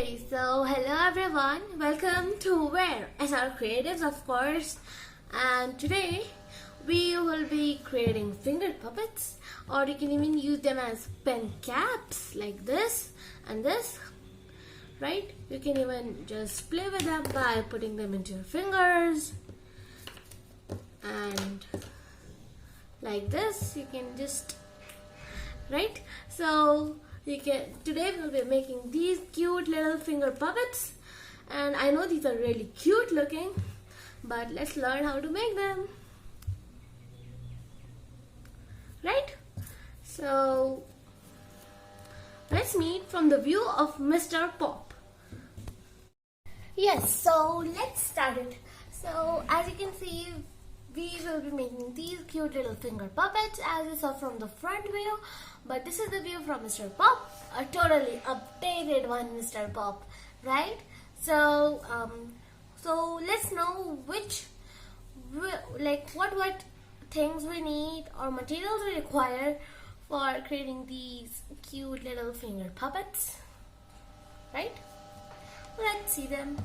Okay, so hello everyone, welcome to where Essaar Creatives, of course, and today we will be creating finger puppets, or you can even use them as pen caps like this and this, right? You can even just play with them by putting them into your fingers, and like this you can just, right? So today we'll be making these cute little finger puppets, and I know these are really cute looking, but let's learn how to make them, right? So let's meet from the view of Mr. Pop. Yes, so let's start it. So as you can see, we will be making these cute little finger puppets as you saw from the front view, but this is the view from Mr. Pop, a totally updated one, Mr. Pop, right? So so let's know what things we need or materials we require for creating these cute little finger puppets, right? Let's see them.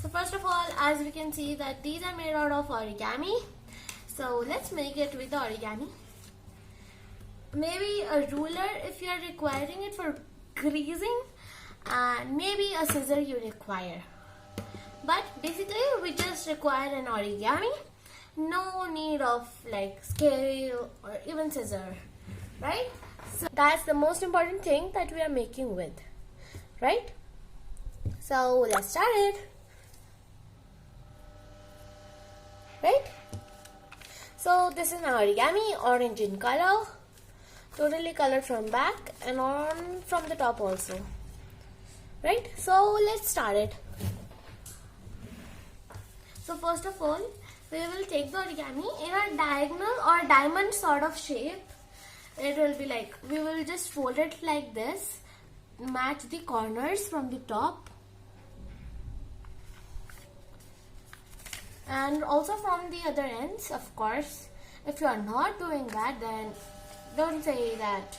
So first of all, as we can see that these are made out of origami. So let's make it with the origami. Maybe a ruler if you are requiring it for creasing, and maybe a scissor you require. But basically we just require an origami. No need of like scale or even scissor, right? So that's the most important thing that we are making with, right? So let's start it. Right? So this is an origami, orange in color, totally colored from back and on from the top also. Right? So let's start it. So first of all, we will take the origami in a diagonal or diamond sort of shape. It will be like, we will just fold it like this, match the corners from the top, and also from the other ends, of course. If you are not doing that, then don't say that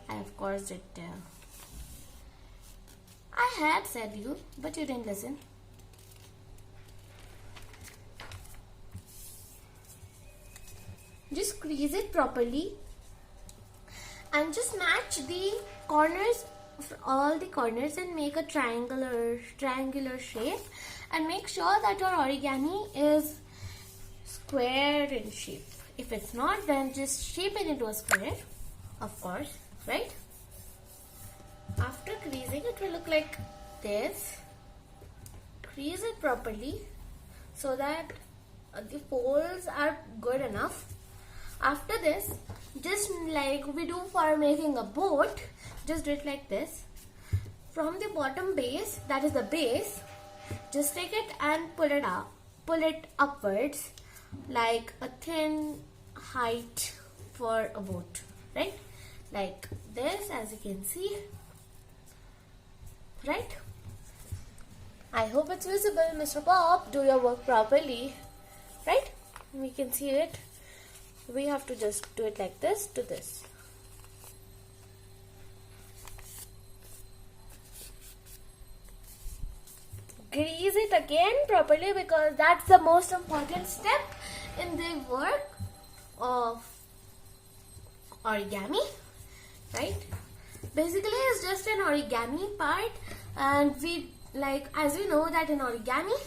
I of course did I had said you, but you didn't listen. Just crease it properly and just match the corners, all the corners, and make a triangular shape, and make sure that your origami is square in shape. If it's not, then just shape it into a square, of course, right? After creasing, it will look like this. Crease it properly so that the folds are good enough. After this, just like we do for making a boat, just do it like this. From the bottom base, that is the base, just take it and pull it upwards like a thin height for a boat, right? Like this, as you can see, right? I hope it's visible, Mr. Bob. Do your work properly, right? We can see it. We have to just do it like this to this. Grease it again properly, because that's the most important step in the work of origami, right? Basically it's just an origami part, and we, like, as we know that in origami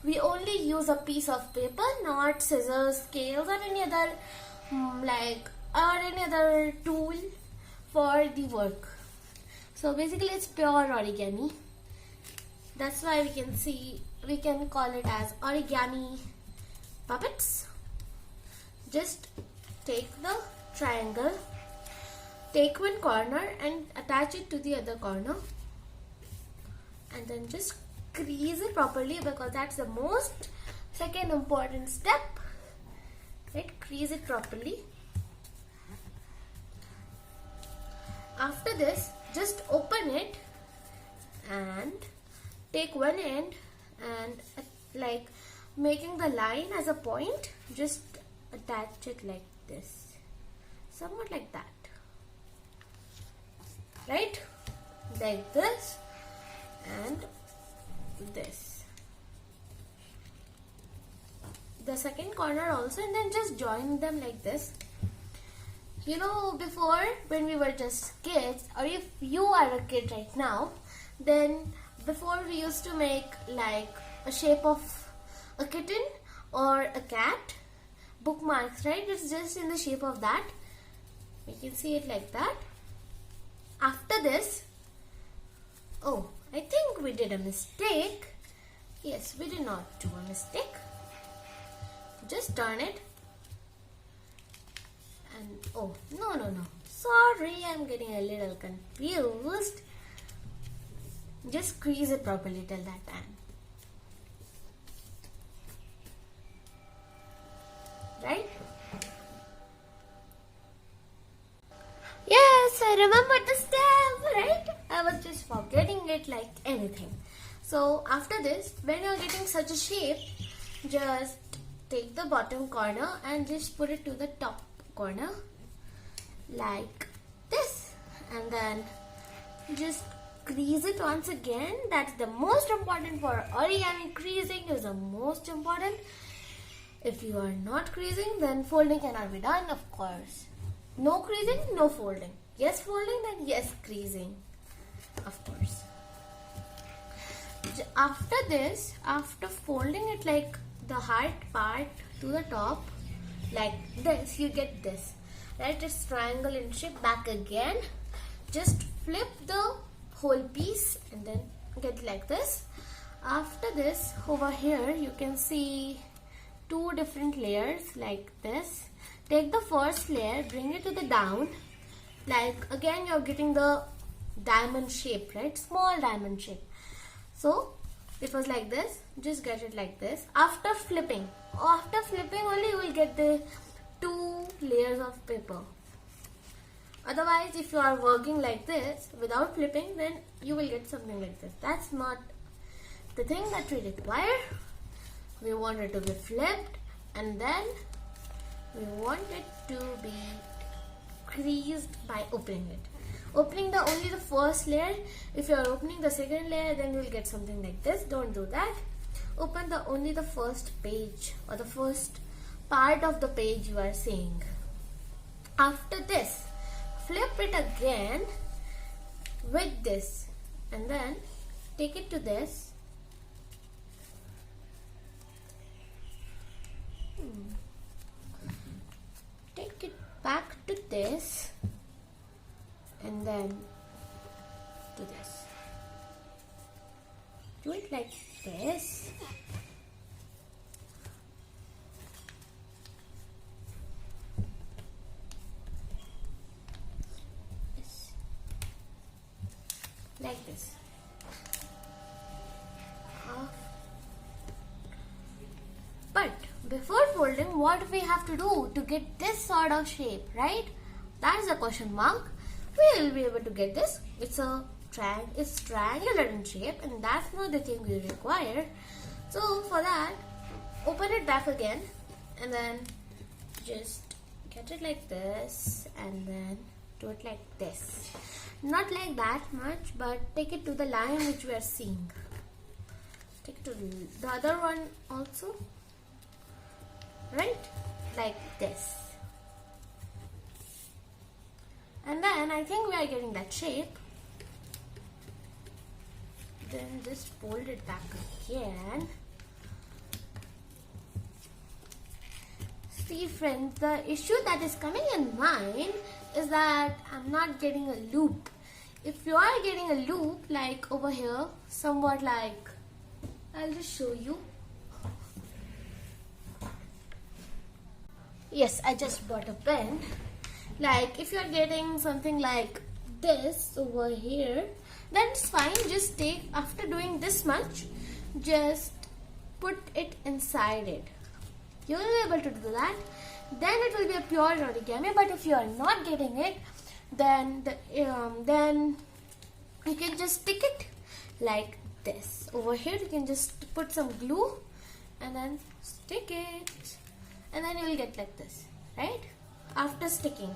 we only use a piece of paper, not scissors, scales, or any other any other tool for the work. So basically it's pure origami. That's why we can call it as origami puppets. Just take the triangle, take one corner and attach it to the other corner, and then just crease it properly, because that's the second important step, right? Crease it properly. After this, just open it and take one end and like making the line as a point, just attach it like this, somewhat like that, right? Like this. this, the second corner also, and then just join them like this. You know, before when we were just kids, or if you are a kid right now, then before we used to make like a shape of a kitten or a cat, bookmarks, right? It's just in the shape of that. We can see it like that. After this, oh, I think we did a mistake. Yes, we did not do a mistake. Just turn it. And oh, no. Sorry, I'm getting a little confused. Just crease it properly till that time. Right? Yes, I remember the step, right? I was just forgetting it like anything. So after this, when you're getting such a shape, just take the bottom corner and just put it to the top corner like this, and then just crease it once again. That's the most important for origami. Creasing is the most important. If you are not creasing, then folding cannot be done, of course. No creasing, no folding. Yes folding, then yes creasing, of course. After this, after folding it like the heart part to the top, like this, you get this, right? It's triangle in shape. Back again, just flip the whole piece and then get like this. After this, over here you can see two different layers like this. Take the first layer, bring it to the down, like again you're getting the diamond shape, right? Small diamond shape. So it was like this. Just get it like this. After flipping only you will get the two layers of paper. Otherwise, if you are working like this without flipping, then you will get something like this. That's not the thing that we require. We want it to be flipped, and then we want it to be creased by opening it. Opening only the first layer. If you are opening the second layer, then you will get something like this. Don't do that. Open only the first page or the first part of the page you are seeing. After this, flip it again with this, and then take it to this. Take it back to this, and then do this. Do it like this. Yes. Like this. But before folding, what we have to do to get this sort of shape, right? That is a question mark. We will be able to get this. It's triangular in shape, and that's not the thing we require. So for that, open it back again, and then just get it like this, and then do it like this. Not like that much, but take it to the line which we are seeing. Take it to the other one also, right? Like this. And then I think we are getting that shape. Then just fold it back again. See friends, the issue that is coming in mind is that I'm not getting a loop. If you are getting a loop like over here, somewhat like, I'll just show you. Yes, I just bought a pen. Like if you're getting something like this over here, then it's fine. Just take, after doing this much, just put it inside it. You will be able to do that. Then it will be a pure origami. But if you are not getting it, then you can just stick it like this. Over here you can just put some glue and then stick it, and then you will get like this, right? After sticking.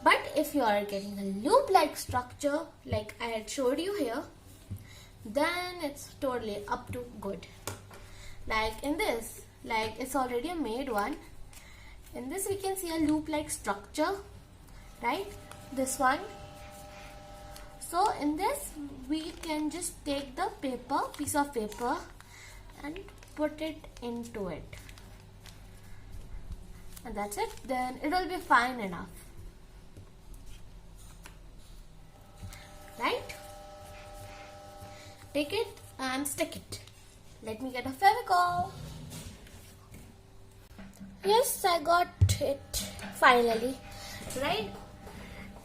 But if you are getting a loop like structure like I had showed you here, then it's totally up to good. Like in this, like it's already a made one. In this we can see a loop like structure, right? This one. So in this we can just take the piece of paper and put it into it. And that's it. Then it will be fine enough. Right? Take it and stick it. Let me get a Fevicol. Yes, I got it finally. Right?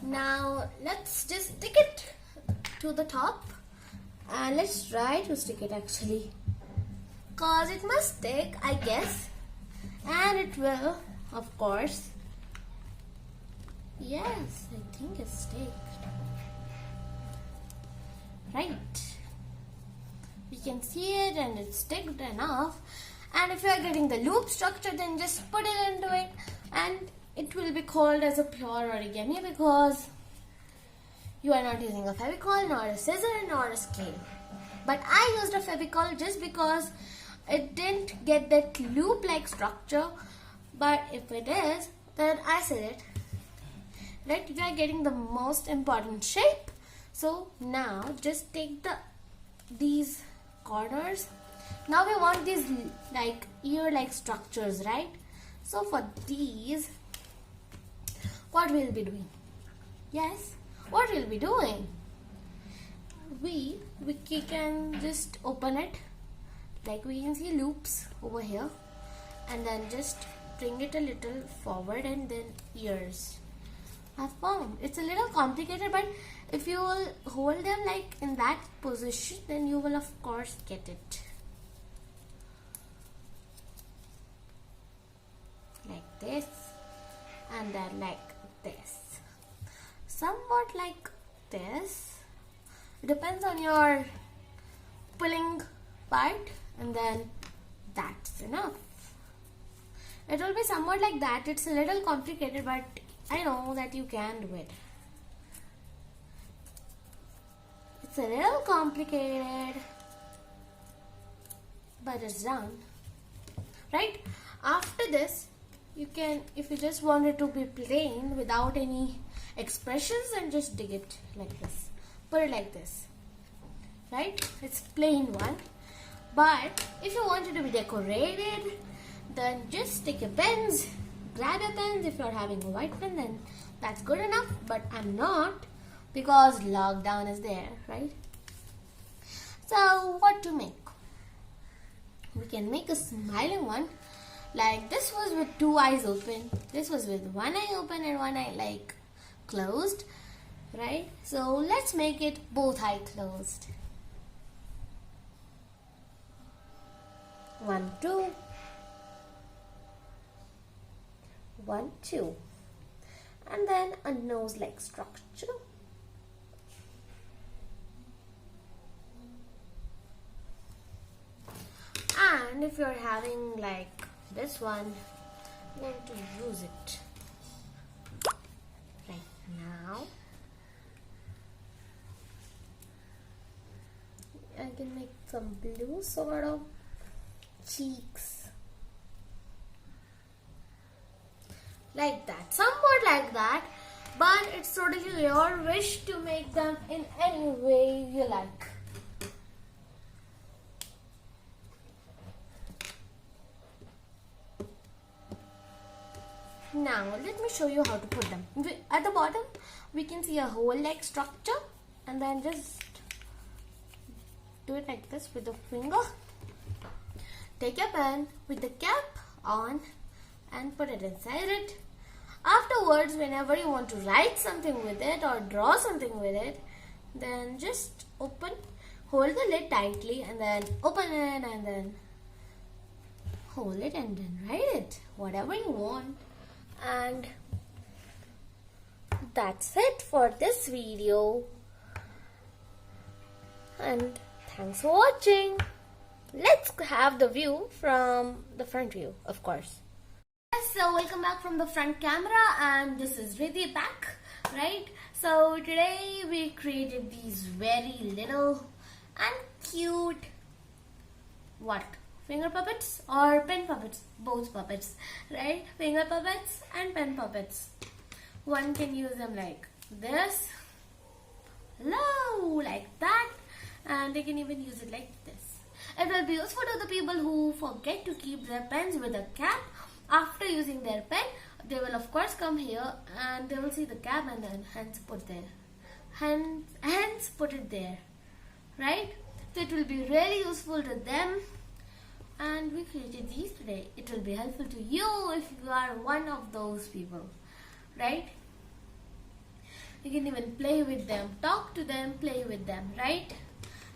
Now let's just stick it to the top. And let's try to stick it actually. Cause it must stick, I guess. And it will, of course. Yes, I think it's sticked. Right. We can see it and it's sticked enough. And if you are getting the loop structure, then just put it into it and it will be called as a pure origami because you are not using a Fevicol, nor a scissor, nor a scale. But I used a Fevicol just because it didn't get that loop like structure. But if it is, then I said it. Right? We are getting the most important shape. So now just take these corners. Now we want these like ear like structures, right? So for these, what we'll be doing? Yes, what we'll be doing? We can just open it. Like we can see loops over here. And then just bring it a little forward and then ears have formed. It's a little complicated, but if you will hold them like in that position, then you will of course get it. Like this and then like this. Somewhat like this. It depends on your pulling part and then that's enough. It will be somewhat like that. It's a little complicated, but I know that you can do it. It's a little complicated, but it's done. Right? After this, you can, if you just want it to be plain without any expressions, then just dig it like this. Put it like this. Right? It's plain one. But if you want it to be decorated, then just stick your pens. Grab your pens. If you're having a white pen, then that's good enough. But I'm not because lockdown is there, right? So what to make? We can make a smiling one. Like this was with two eyes open. This was with one eye open and one eye like closed. Right? So let's make it both eye closed. 1, 2. 1, 2. And then a nose like structure. And if you're having like this one, I'm going to use it right now. I can make some blue sort of cheeks. Like that, somewhat like that, but it's totally your wish to make them in any way you like. Now let me show you how to put them. At the bottom we can see a hole like structure and then just do it like this with the finger. Take your pen with the cap on and put it inside it. Afterwards, whenever you want to write something with it or draw something with it, then just open, hold the lid tightly and then open it and then hold it and then write it, whatever you want. And that's it for this video. And thanks for watching. Let's have the view from the front view, of course. So welcome back from the front camera, and this is Ridhi back, right? So today we created these very little and cute what? Finger puppets or pen puppets? Both puppets, right? Finger puppets and pen puppets. One can use them like this, hello, like that, and they can even use it like this. It will be useful to the people who forget to keep their pens with a cap. After using their pen, they will of course come here and they will see the cap and then hence put it there, right? So it will be really useful to them, and we created these today. It will be helpful to you if you are one of those people, right? You can even play with them, talk to them, play with them, right?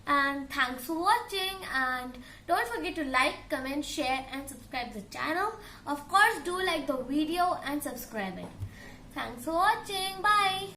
And thanks for watching, and don't forget to like, comment, share and subscribe the channel. Of course, do like the video and subscribe it. Thanks for watching. Bye.